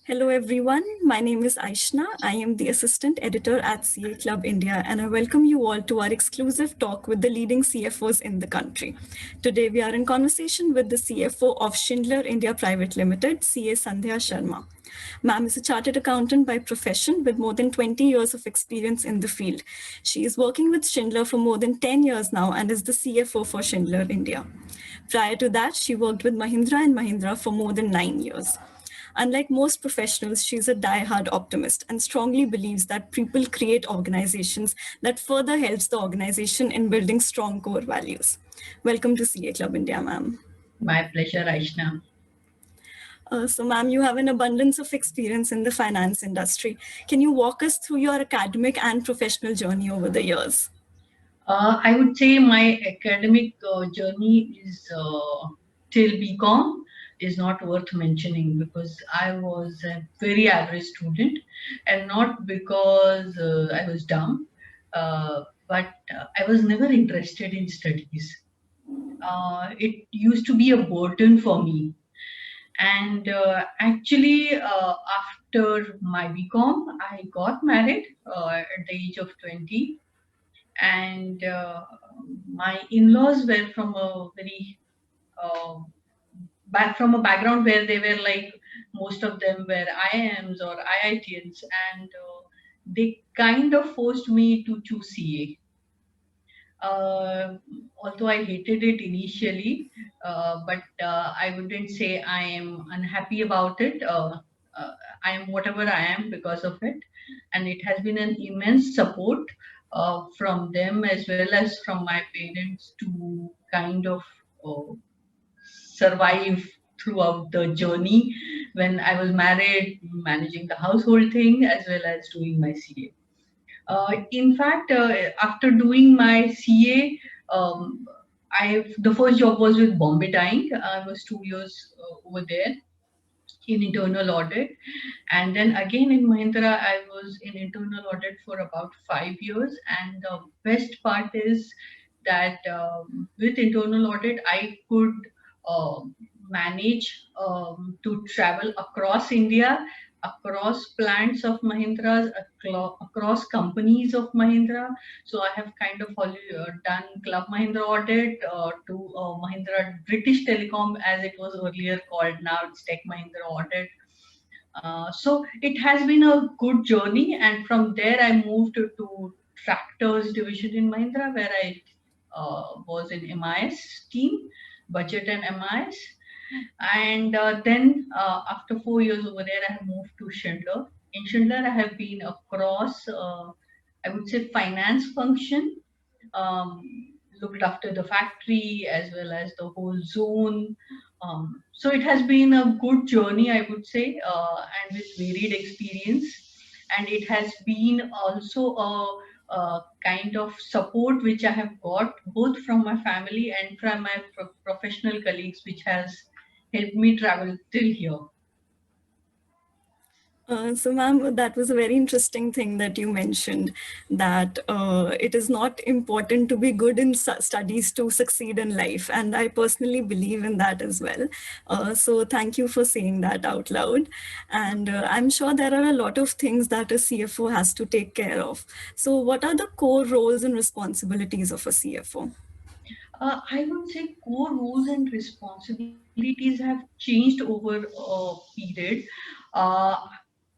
Hello everyone, my name is Aishna. I am the assistant editor at CA Club India and I welcome you all to our exclusive talk with the leading CFOs in the country. Today we are in conversation with the CFO of Schindler India Private Limited, CA Sandhya Sharma. Ma'am is a chartered accountant by profession with more than 20 years of experience in the field. She is working with Schindler for more than 10 years now and is the CFO for Schindler India. Prior to that, she worked with Mahindra and Mahindra for more than 9 years. Unlike most professionals, she's a die-hard optimist and strongly believes that people create organizations that further helps the organization in building strong core values. Welcome to CA Club India, ma'am. My pleasure, Aishna. So, ma'am, you have an abundance of experience in the finance industry. Can you walk us through your academic and professional journey over the years? I would say my academic journey is till BCom is not worth mentioning because I was a very average student, and not because I was dumb, but I was never interested in studies. It used to be a burden for me. And actually, after my BCom, I got married at the age of 20. And my in-laws were from a very uh, back from a background where they were like most of them were IIMs or IITians, and they kind of forced me to choose CA. Although I hated it initially, but I wouldn't say I am unhappy about it. Uh, I am whatever I am because of it, and it has been an immense support from them as well as from my parents to kind of uh, survive throughout the journey when I was married, managing the household thing as well as doing my CA. In fact, after doing my CA, the first job was with Bombay Dyeing. I was 2 years over there in internal audit, and then again in Mahindra, I was in internal audit for about 5 years. And the best part is that with internal audit, I could uh, manage to travel across India, across plants of Mahindra, across companies of Mahindra. So I have kind of done Club Mahindra audit to Mahindra British Telecom, as it was earlier called. Now it's Tech Mahindra audit. So it has been a good journey, and from there I moved to tractors division in Mahindra, where I was in MIS team, budget and MIS. And then after 4 years over there, I have moved to Schindler. In Schindler, I have been across, I would say, finance function, looked after the factory as well as the whole zone. So it has been a good journey, I would say, and with varied experience. And it has been also a kind of support which I have got both from my family and from my professional colleagues, which has helped me travel till here. So, ma'am, that was a very interesting thing that you mentioned that it is not important to be good in studies to succeed in life. And I personally believe in that as well. So, thank you for saying that out loud. And I'm sure there are a lot of things that a CFO has to take care of. So, what are the core roles and responsibilities of a CFO? I would say core roles and responsibilities have changed over a period. Uh,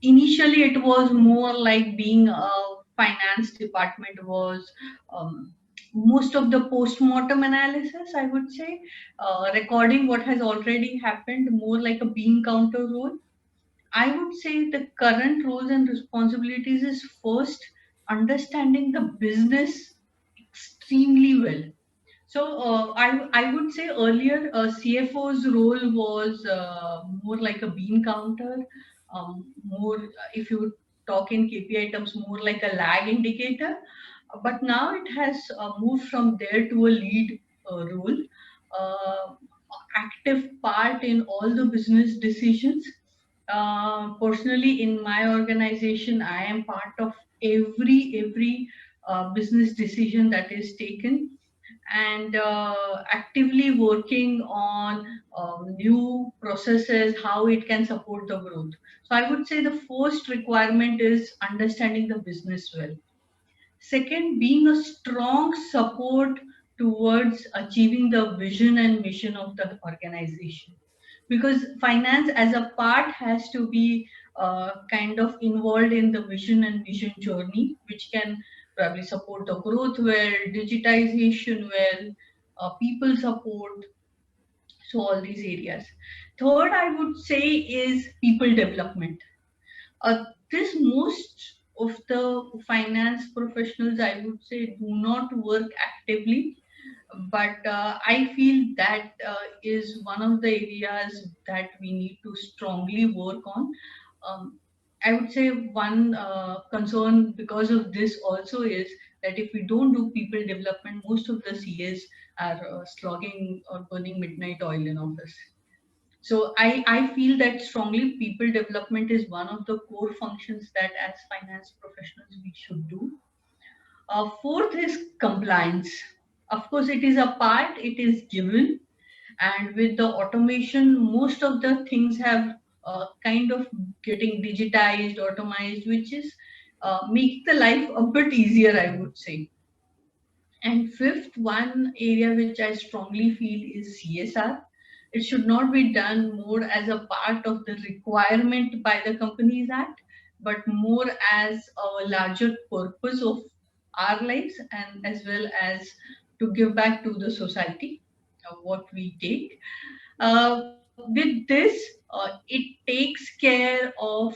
Initially, it was more like being a finance department was most of the post-mortem analysis, I would say, recording what has already happened, more like a bean counter role. I would say the current roles and responsibilities is first understanding the business extremely well. So I would say earlier CFO's role was more like a bean counter, more if you talk in KPI terms, more like a lag indicator. But now it has moved from there to a lead role, uh, active part in all the business decisions. Personally, in my organization, I am part of every business decision that is taken, and actively working on new processes, how it can support the growth. So I would say the first requirement is understanding the business well. Second, being a strong support towards achieving the vision and mission of the organization. Because finance as a part has to be kind of involved in the vision and mission journey, which can probably support the growth well, digitization well, people support, so all these areas. Third, I would say is people development. This most of the finance professionals, I would say, do not work actively, but I feel that is one of the areas that we need to strongly work on. Um, I would say one concern because of this also is that if we don't do people development, most of the CAs are slogging or burning midnight oil in office. So I feel that strongly people development is one of the core functions that as finance professionals we should do. Fourth is compliance. Of course, it is a part, it is given, and with the automation, most of the things have kind of getting digitized, automized, which is making the life a bit easier, I would say. And fifth, one area which I strongly feel is CSR. It should not be done more as a part of the requirement by the Companies Act, but more as a larger purpose of our lives and as well as to give back to the society what we take. With this, it takes care of,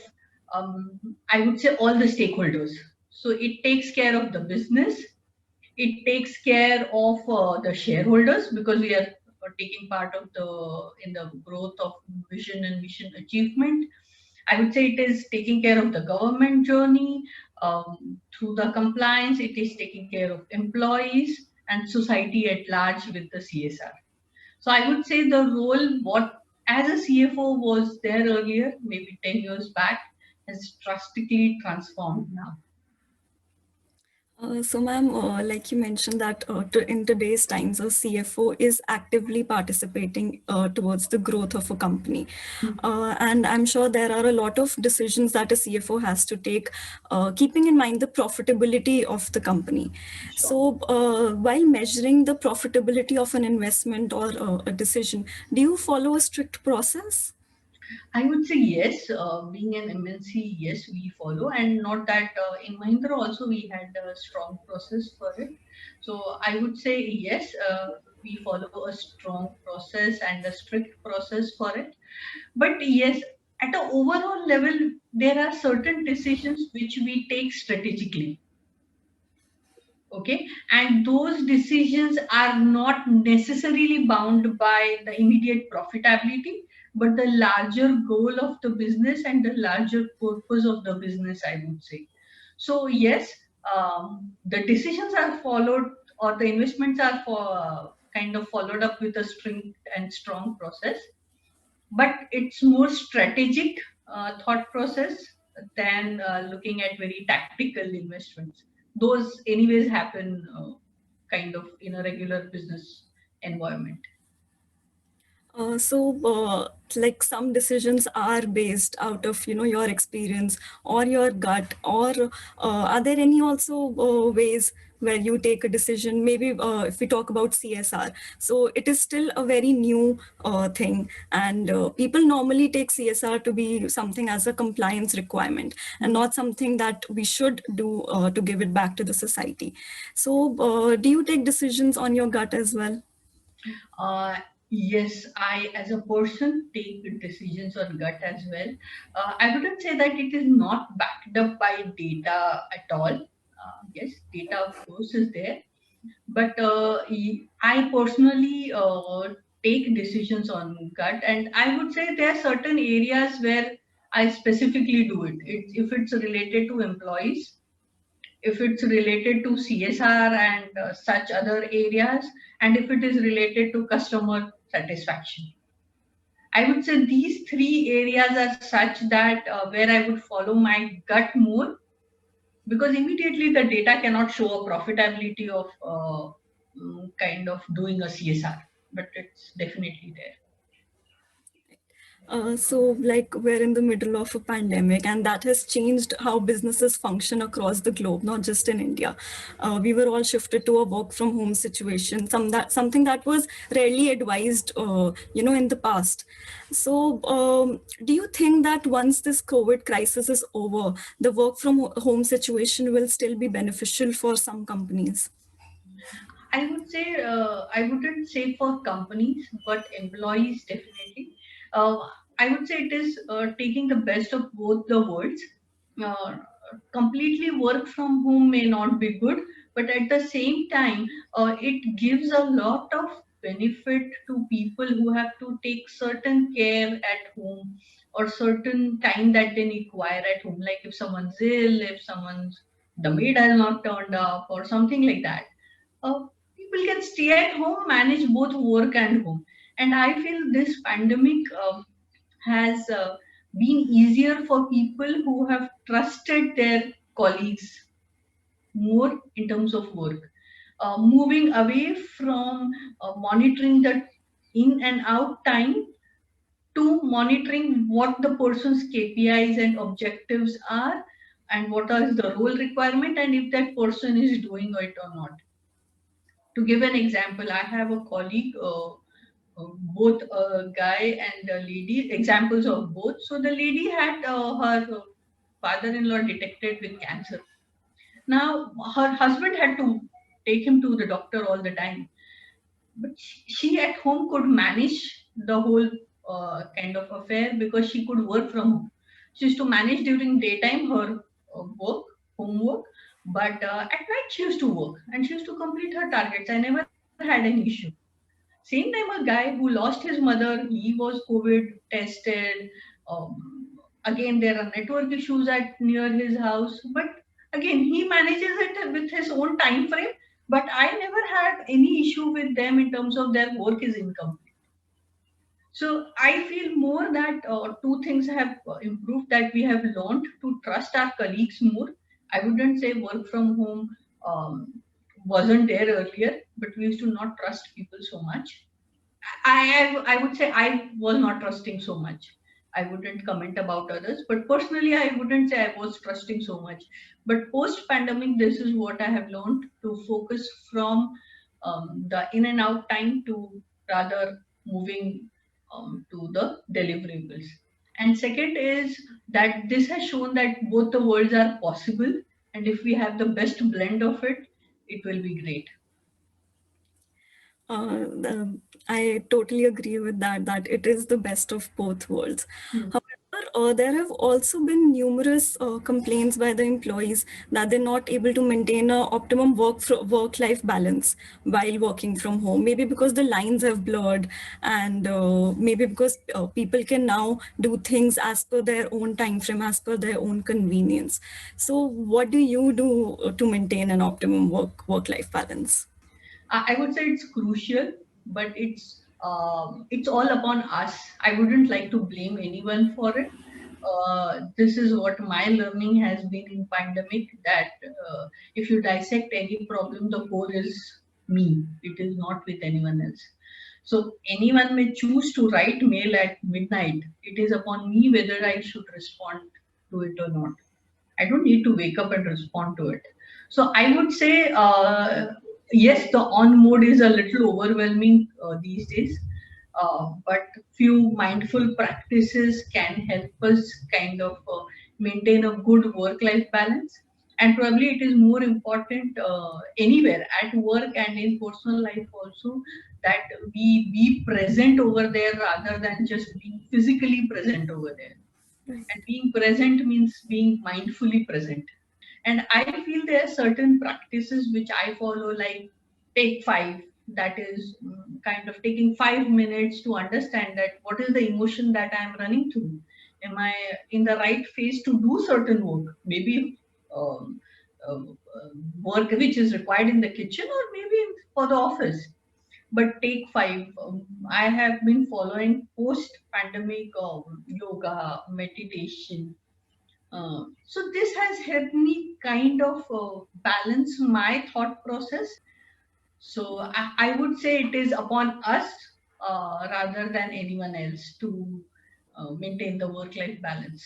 I would say, all the stakeholders. So it takes care of the business, it takes care of the shareholders because we are taking part of the in the growth of vision and mission achievement. I would say it is taking care of the government journey through the compliance. It is taking care of employees and society at large with the CSR. So I would say the role what as a CFO was there earlier, maybe 10 years back, has drastically transformed now. So, ma'am, like you mentioned that in today's times, a CFO is actively participating towards the growth of a company. And I'm sure there are a lot of decisions that a CFO has to take, keeping in mind the profitability of the company. Sure. So, while measuring the profitability of an investment or a decision, do you follow a strict process? I would say yes. Being an MNC, yes, we follow, and not that in Mahindra also we had a strong process for it. So I would say yes, we follow a strong process and a strict process for it. But yes, at an overall level, there are certain decisions which we take strategically. Okay, and those decisions are not necessarily bound by the immediate profitability, but the larger goal of the business and the larger purpose of the business, I would say. So yes, the decisions are followed or the investments are for kind of followed up with a strict and strong process, but it's more strategic thought process than looking at very tactical investments. Those anyways happen kind of in a regular business environment. Like some decisions are based out of your experience or your gut, or are there any also ways where you take a decision? Maybe if we talk about CSR, so it is still a very new thing, and people normally take CSR to be something as a compliance requirement and not something that we should do to give it back to the society. So, do you take decisions on your gut as well? Uh, yes, I as a person take decisions on gut as well. I wouldn't say that it is not backed up by data at all. Yes, data of course is there, but I personally take decisions on gut, and I would say there are certain areas where I specifically do it. If it's related to employees, if it's related to CSR and such other areas, and if it is related to customer satisfaction. I would say these three areas are such that where I would follow my gut more, because immediately the data cannot show a profitability of kind of doing a CSR, but it's definitely there. So, like, we're in the middle of a pandemic, and that has changed how businesses function across the globe, not just in India. We were all shifted to a work from home situation, something that was rarely advised, in the past. So, do you think that once this COVID crisis is over, the work from home situation will still be beneficial for some companies? I would say I wouldn't say for companies, but employees definitely. Uh, I would say it is taking the best of both the worlds. Uh, Completely work from home may not be good, but at the same time, it gives a lot of benefit to people who have to take certain care at home or certain time that they require at home. Like if someone's ill, if someone's the maid has not turned up, or something like that. People can stay at home, manage both work and home. And I feel this pandemic has been easier for people who have trusted their colleagues more in terms of work. Moving away from monitoring the in and out time to monitoring what the person's KPIs and objectives are and what is the role requirement and if that person is doing it or not. To give an example, I have a colleague, both a guy and a lady, examples of both. So the lady had her father-in-law detected with cancer. Now her husband had to take him to the doctor all the time, but she at home could manage the whole kind of affair because she could work from home. She used to manage during daytime her work, homework, but at night she used to work and she used to complete her targets. I never had an issue. Same time, a guy who lost his mother, he was COVID tested. Again, there are network issues at near his house, but again, he manages it with his own time frame. But I never had any issue with them in terms of their work is incomplete. So I feel more that two things have improved that we have learned to trust our colleagues more. I wouldn't say work from home wasn't there earlier, but we used to not trust people so much. I would say I was not trusting so much. I wouldn't comment about others, but personally, I wouldn't say I was trusting so much. But post pandemic, this is what I have learned to focus from the in and out time to rather moving to the deliverables. And second is that this has shown that both the worlds are possible, and if we have the best blend of it, it will be great. I totally agree with that it is the best of both worlds. Hmm. However, there have also been numerous complaints by the employees that they're not able to maintain a optimum work-life balance while working from home. Maybe because the lines have blurred, and maybe because people can now do things as per their own time frame, as per their own convenience. So, what do you do to maintain an optimum work-life balance? I would say it's crucial, but it's all upon us. I wouldn't like to blame anyone for it. This is what my learning has been in pandemic. That if you dissect any problem, the core is me. It is not with anyone else. So anyone may choose to write mail at midnight. It is upon me whether I should respond to it or not. I don't need to wake up and respond to it. So I would say, yes, the on mode is a little overwhelming these days, but few mindful practices can help us kind of maintain a good work-life balance. And probably it is more important anywhere at work and in personal life also that we be present over there rather than just being physically present over there. And being present means being mindfully present. And I feel there are certain practices which I follow, like take five, that is kind of taking 5 minutes to understand that what is the emotion that I am running through. Am I in the right phase to do certain work? Maybe um, uh, work which is required in the kitchen or maybe for the office, but take five. I have been following post pandemic yoga, meditation. So this has helped me kind of balance my thought process. So I would say it is upon us rather than anyone else to maintain the work-life balance.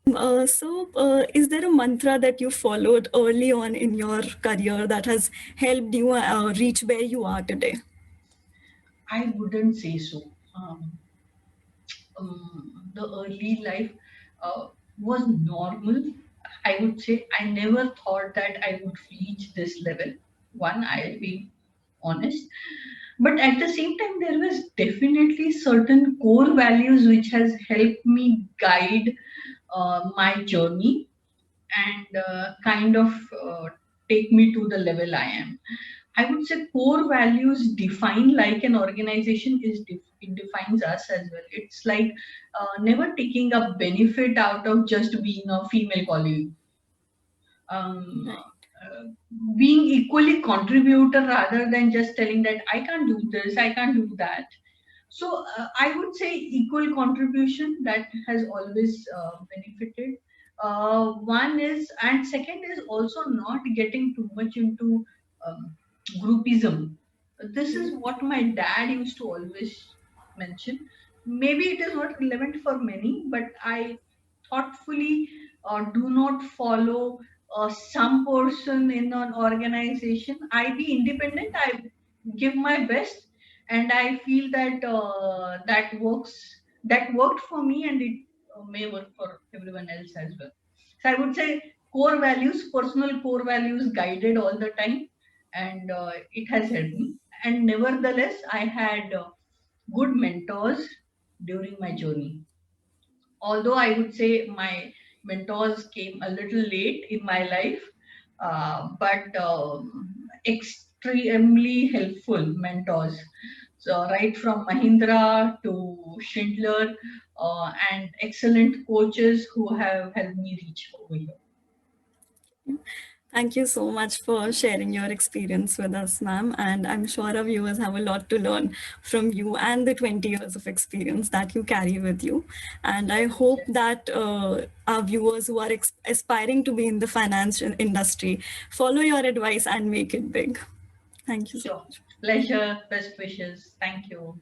Is there a mantra that you followed early on in your career that has helped you reach where you are today? I wouldn't say so. The early life was normal. I would say I never thought that I would reach this level. One, I'll be honest. But at the same time, there was definitely certain core values which has helped me guide my journey and kind of take me to the level I am. I would say core values define like an organization it defines us as well. It's like never taking a benefit out of just being a female colleague. Um, Right. uh, Being equally contributor rather than just telling that I can't do this, I can't do that. So I would say equal contribution that has always benefited. One is, and second is also not getting too much into um, groupism. This is what my dad used to always mention. Maybe it is not relevant for many, but I thoughtfully do not follow some person in an organization. I be independent. I give my best, and I feel that that works. That worked for me, and it may work for everyone else as well. So I would say core values, personal core values, guided all the time, and it has helped me. And nevertheless, I had good mentors during my journey, although I would say my mentors came a little late in my life, but extremely helpful mentors. So, right from Mahindra to Schindler, and excellent coaches who have helped me reach over here. Thank you so much for sharing your experience with us, ma'am. And I'm sure our viewers have a lot to learn from you and the 20 years of experience that you carry with you. And I hope that our viewers who are aspiring to be in the finance industry follow your advice and make it big. Thank you so Sure. much. Pleasure. Best wishes. Thank you.